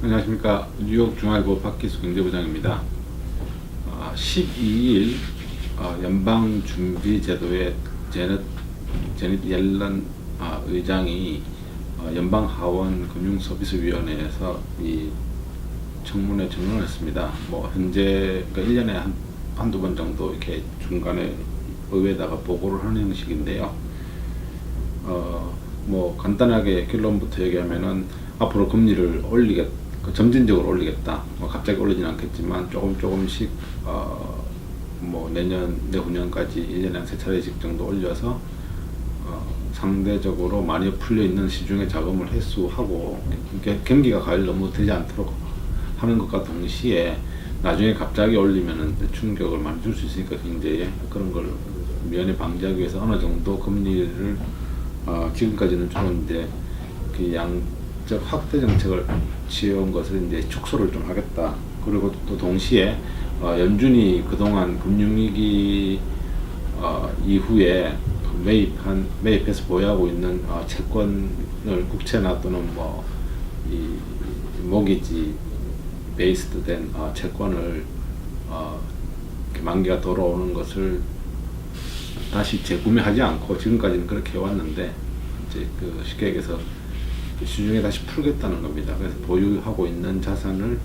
안녕하십니까. 뉴욕 중앙일보 박기수 경제부장입니다. 12일 연방준비제도의 제닛 옐런 의장이 연방하원금융서비스위원회에서 이 청문회 증언했습니다. 현재 1년에 한두 번 정도 이렇게 중간에 의회에다가 보고를 하는 형식인데요. 간단하게 결론부터 얘기하면은 앞으로 금리를 점진적으로 올리겠다. 갑자기 올리진 않겠지만 조금씩 내년, 내후년까지 1년에 한 3차례씩 정도 올려서 상대적으로 많이 풀려있는 시중의 자금을 회수하고 경기가 과열 너무 되지 않도록 하는 것과 동시에 나중에 갑자기 올리면은 충격을 많이 줄 수 있으니까 경제에 그런 걸 미연에 방지하기 위해서 어느 정도 금리를 지금까지는 주로 이제 그 양적 확대 정책을 취해온 것을 이제 축소를 좀 하겠다. 그리고 또 동시에 연준이 그동안 금융위기 이후에 매입해서 보유하고 있는 채권을 국채나 또는 이 모기지 베이스드 된 채권을 만기가 돌아오는 것을 다시 재구매하지 않고 지금까지는 그렇게 해왔는데 이제 쉽게 얘기해서 시중에 다시 풀겠다는 겁니다. 그래서 보유하고 있는 자산을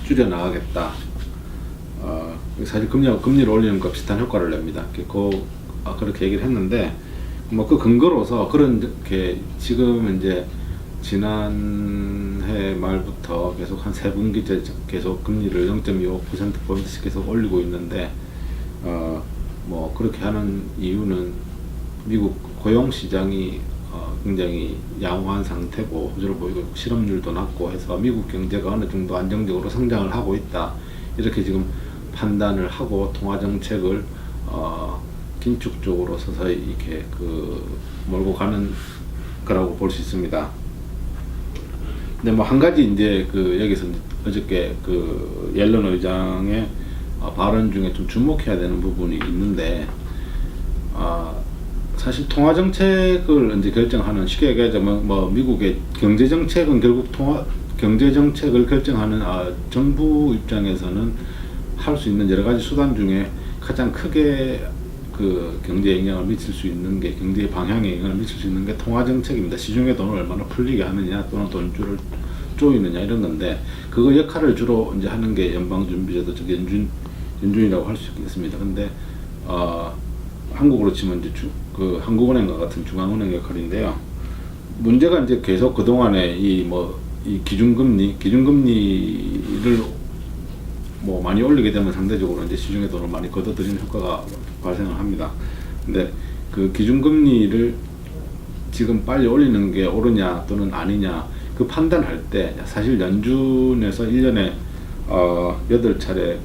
줄여나가겠다. 사실 금리를 올리는 것 비슷한 효과를 냅니다. 그렇게 얘기를 했는데 그 근거로서 그렇게 지금 이제 지난해 말부터 계속 한 3분기째 계속 금리를 0.25%포인트씩 계속 올리고 있는데 그렇게 하는 이유는 미국 고용 시장이 굉장히 양호한 상태고 호조를 보이고 실업률도 낮고 해서 미국 경제가 어느 정도 안정적으로 성장을 하고 있다. 이렇게 지금 판단을 하고 통화 정책을 긴축 쪽으로 서서히 이렇게 몰고 가는 거라고 볼 수 있습니다. 근데 한 가지 이제 여기서 어저께 옐런 의장의 발언 중에 좀 주목해야 되는 부분이 있는데 사실 통화 정책을 이제 결정하는 쉽게 얘기하자면 미국의 경제 정책은 결국 경제 정책을 결정하는 정부 입장에서는 할 수 있는 여러 가지 수단 중에 가장 크게 경제에 영향을 미칠 수 있는 게 경제의 방향에 영향을 미칠 수 있는 게 통화 정책입니다. 시중에 돈을 얼마나 풀리게 하느냐 또는 돈줄을 조이느냐 이런 건데 그 역할을 주로 이제 하는 게 연방준비제도 즉 연준이라고 할 수 있겠습니다. 근데 한국으로 치면 이제 한국은행과 같은 중앙은행 역할인데요. 문제가 이제 계속 그동안에 이 기준금리를 많이 올리게 되면 상대적으로 이제 시중의 돈을 많이 걷어들이는 효과가 발생을 합니다. 근데 그 기준금리를 지금 빨리 올리는 게 옳으냐 또는 아니냐 판단할 때 사실 연준에서 1년에 8차례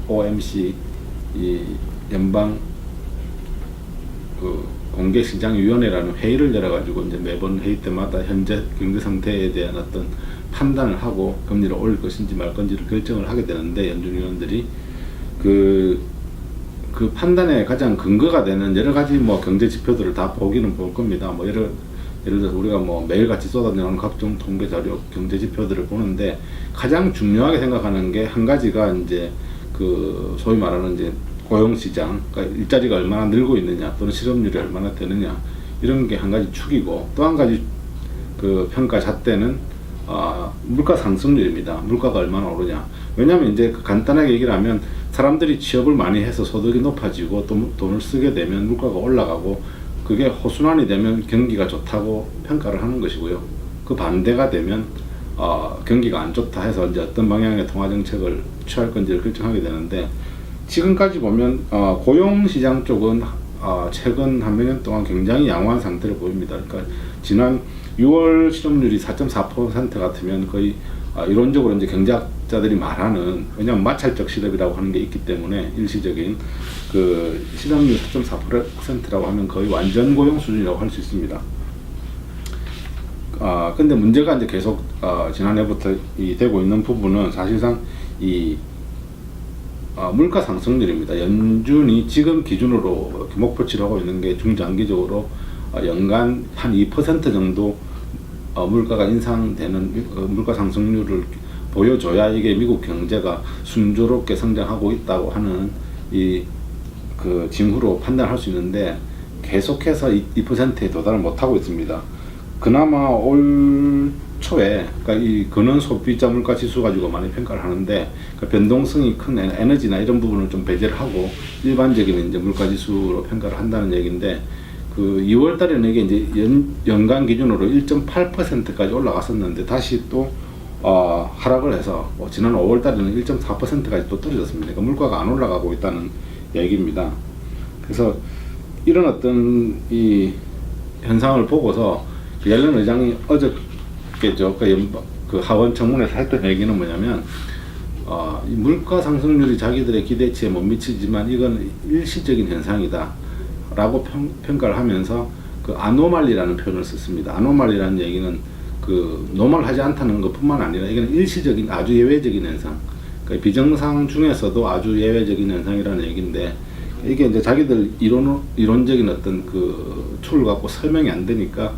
FOMC 이 연방 공개시장위원회라는 회의를 열어가지고 이제 매번 회의 때마다 현재 경제 상태에 대한 어떤 판단을 하고 금리를 올릴 것인지 말 건지를 결정을 하게 되는데 연준 위원들이 그 판단에 가장 근거가 되는 여러 가지 경제 지표들을 다 보기는 볼 겁니다. 예를 들어서 우리가 매일같이 쏟아내는 각종 통계 자료, 경제 지표들을 보는데 가장 중요하게 생각하는 게 한 가지가 이제 소위 말하는 이제 고용시장, 그러니까 일자리가 얼마나 늘고 있느냐 또는 실업률이 얼마나 되느냐 이런 게 한 가지 축이고 또 한 가지 평가 잣대는 물가 상승률입니다. 물가가 얼마나 오르냐. 왜냐하면 이제 간단하게 얘기를 하면 사람들이 취업을 많이 해서 소득이 높아지고 또 돈을 쓰게 되면 물가가 올라가고 그게 호순환이 되면 경기가 좋다고 평가를 하는 것이고요. 반대가 되면 경기가 안 좋다 해서 이제 어떤 방향의 통화 정책을 취할 건지를 결정하게 되는데 지금까지 보면 고용시장 쪽은 최근 한 몇 년 동안 굉장히 양호한 상태를 보입니다. 그러니까 지난 6월 실업률이 4.4% 같으면 거의 이론적으로 이제 경제학자들이 말하는 왜냐하면 마찰적 실업이라고 하는 게 있기 때문에 일시적인 실업률 4.4%라고 하면 거의 완전 고용 수준이라고 할 수 있습니다. 근데 문제가 이제 계속 지난해부터 되고 있는 부분은 사실상 이 물가 상승률입니다. 연준이 지금 기준으로 목표치를 하고 있는 게 중장기적으로 연간 한 2% 정도 물가가 인상되는 물가 상승률을 보여줘야 이게 미국 경제가 순조롭게 성장하고 있다고 하는 그 징후로 판단할 수 있는데 계속해서 2%에 도달을 못하고 있습니다. 그나마 올 초에 그러니까 이 근원 소비자 물가 지수 가지고 많이 평가를 하는데 그 변동성이 큰 에너지나 이런 부분을 좀 배제를 하고 일반적인 이제 물가 지수로 평가를 한다는 얘기인데 그 2월 달에는 이게 이제 연간 기준으로 1.8%까지 올라갔었는데 다시 또 하락을 해서 지난 5월 달에는 1.4%까지 또 떨어졌습니다. 그러니까 물가가 안 올라가고 있다는 얘기입니다. 그래서 이런 어떤 이 현상을 보고서 옐런 의장이 어저께죠 그 하원 청문회에서 했던 얘기는 뭐냐면 이 물가 상승률이 자기들의 기대치에 못 미치지만 이건 일시적인 현상이다 라고 평가를 하면서 그 아노말리라는 표현을 썼습니다. 아노말리라는 얘기는 그 노멀하지 않다는 것뿐만 아니라 이건 일시적인 아주 예외적인 현상, 그러니까 비정상 중에서도 아주 예외적인 현상이라는 얘기인데 이게 이제 자기들 이론적인 어떤 그 툴을 갖고 설명이 안 되니까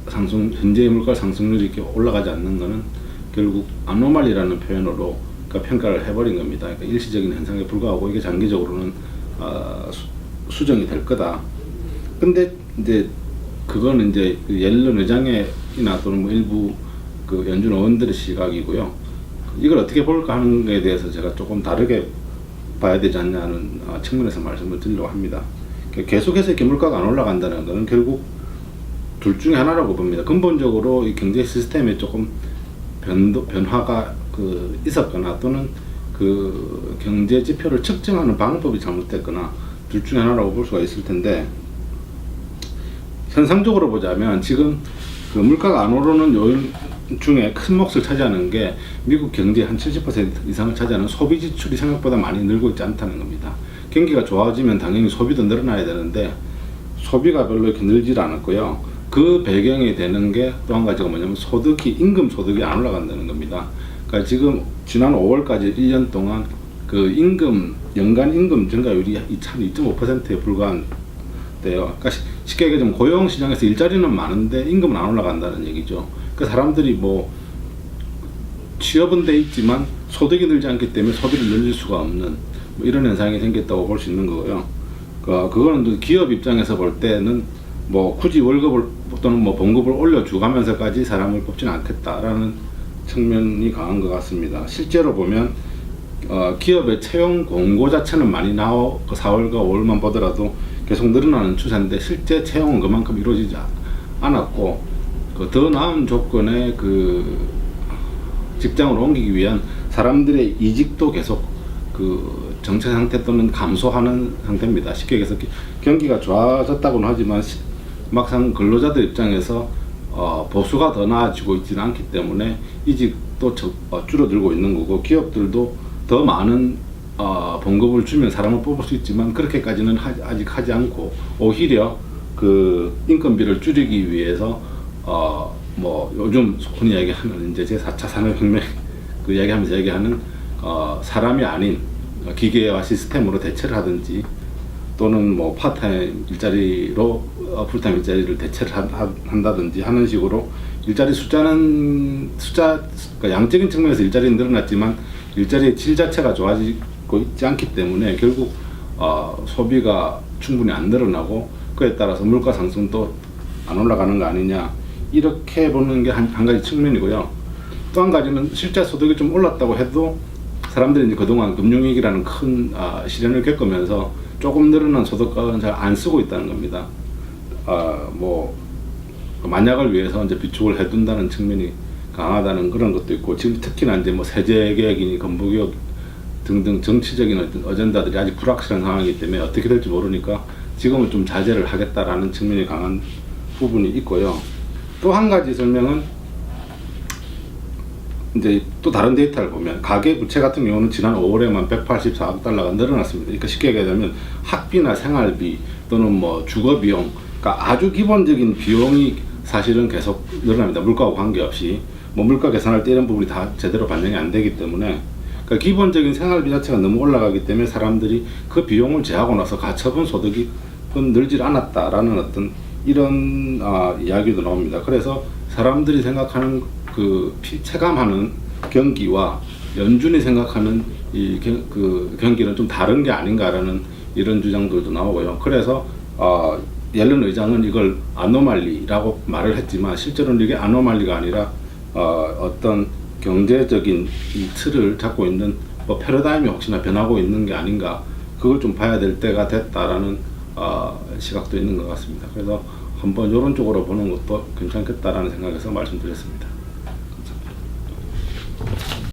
현재의 물가 상승률이 이렇게 올라가지 않는 거는 결국 아노말리라는 표현으로 그러니까 평가를 해버린 겁니다. 그러니까 일시적인 현상에 불과하고 이게 장기적으로는 수정이 될 거다. 근데 이제 그거는 이제 그 옐런 의장이나 또는 뭐 일부 그 연준 의원들의 시각이고요. 이걸 어떻게 볼까 하는 것에 대해서 제가 조금 다르게 봐야 되지 않냐는 측면에서 말씀을 드리려고 합니다. 계속해서 이렇게 물가가 안 올라간다는 것은 결국 둘 중에 하나라고 봅니다. 근본적으로 이 경제 시스템에 조금 변화가 있었거나 또는 그 경제 지표를 측정하는 방법이 잘못됐거나 둘 중에 하나라고 볼 수가 있을 텐데 현상적으로 보자면 지금 그 물가가 안 오르는 요인 중에 큰 몫을 차지하는 게 미국 경제의 한 70% 이상을 차지하는 소비 지출이 생각보다 많이 늘고 있지 않다는 겁니다. 경기가 좋아지면 당연히 소비도 늘어나야 되는데 소비가 별로 이렇게 늘질 않았고요. 그 배경이 되는 게 또 한 가지가 뭐냐면 임금 소득이 안 올라간다는 겁니다. 그러니까 지금 지난 5월까지 1년 동안 그 연간 임금 증가율이 2.5%에 불과한데요. 그러니까 쉽게 얘기하면 고용 시장에서 일자리는 많은데 임금은 안 올라간다는 얘기죠. 그 사람들이 뭐 취업은 돼 있지만 소득이 늘지 않기 때문에 소비를 늘릴 수가 없는 뭐 이런 현상이 생겼다고 볼 수 있는 거고요. 그거는 기업 입장에서 볼 때는 뭐 굳이 월급을 또는 뭐 봉급을 올려주가면서까지 사람을 뽑지는 않겠다라는 측면이 강한 것 같습니다. 실제로 보면 기업의 채용 공고 자체는 많이 4월과 5월만 보더라도 계속 늘어나는 추세인데 실제 채용은 그만큼 이루어지지 않았고 더 나은 조건의 그 직장으로 옮기기 위한 사람들의 이직도 계속 그 정체 상태 또는 감소하는 상태입니다. 쉽게 얘기해서 경기가 좋아졌다고는 하지만 막상 근로자들 입장에서 보수가 더 나아지고 있지는 않기 때문에 이직도 줄어들고 있는 거고 기업들도 더 많은 봉급을 주면 사람을 뽑을 수 있지만 그렇게까지는 아직 하지 않고 오히려 그 인건비를 줄이기 위해서 뭐 요즘 흔히 얘기하는 이제 제4차 산업혁명 그 얘기하면서 얘기하는 사람이 아닌 기계와 시스템으로 대체를 하든지 또는 뭐 파트타임 일자리로 풀타임 일자리를 대체를 한다든지 하는 식으로 일자리 그러니까 양적인 측면에서 일자리는 늘어났지만 일자리의 질 자체가 좋아지고 있지 않기 때문에 결국 소비가 충분히 안 늘어나고 그에 따라서 물가 상승도 안 올라가는 거 아니냐 이렇게 보는 게 한 가지 측면이고요. 또 한 가지는 실제 소득이 좀 올랐다고 해도 사람들이 이제 그동안 금융위기라는 큰 시련을 겪으면서 조금 늘어난 소득가는 잘 안 쓰고 있다는 겁니다. 뭐 만약을 위해서 이제 비축을 해둔다는 측면이 강하다는 그런 것도 있고 지금 특히나 이제 뭐 세제 개혁이니 건보개혁 등등 정치적인 어떤 어젠다들이 아직 불확실한 상황이기 때문에 어떻게 될지 모르니까 지금은 좀 자제를 하겠다라는 측면이 강한 부분이 있고요. 또 한 가지 설명은 이제 또 다른 데이터를 보면 가계 부채 같은 경우는 지난 5월에만 184억 달러가 늘어났습니다. 그러니까 쉽게 얘기하자면 학비나 생활비 또는 뭐 주거 비용, 그러니까 아주 기본적인 비용이 사실은 계속 늘어납니다. 물가와 관계없이 뭐 물가 계산할 때 이런 부분이 다 제대로 반영이 안 되기 때문에 그러니까 기본적인 생활비 자체가 너무 올라가기 때문에 사람들이 그 비용을 제하고 나서 가처분 소득이 늘질 않았다라는 어떤 이런 이야기도 나옵니다. 그래서 사람들이 생각하는 그 체감하는 경기와 연준이 생각하는 그 경기는 좀 다른 게 아닌가라는 이런 주장들도 나오고요. 그래서 옐런 의장은 이걸 아노말리라고 말을 했지만 실제로는 이게 아노말리가 아니라 어떤 경제적인 이 틀을 잡고 있는 뭐 패러다임이 혹시나 변하고 있는 게 아닌가, 그걸 좀 봐야 될 때가 됐다라는 시각도 있는 것 같습니다. 그래서 한번 이런 쪽으로 보는 것도 괜찮겠다라는 생각에서 말씀드렸습니다.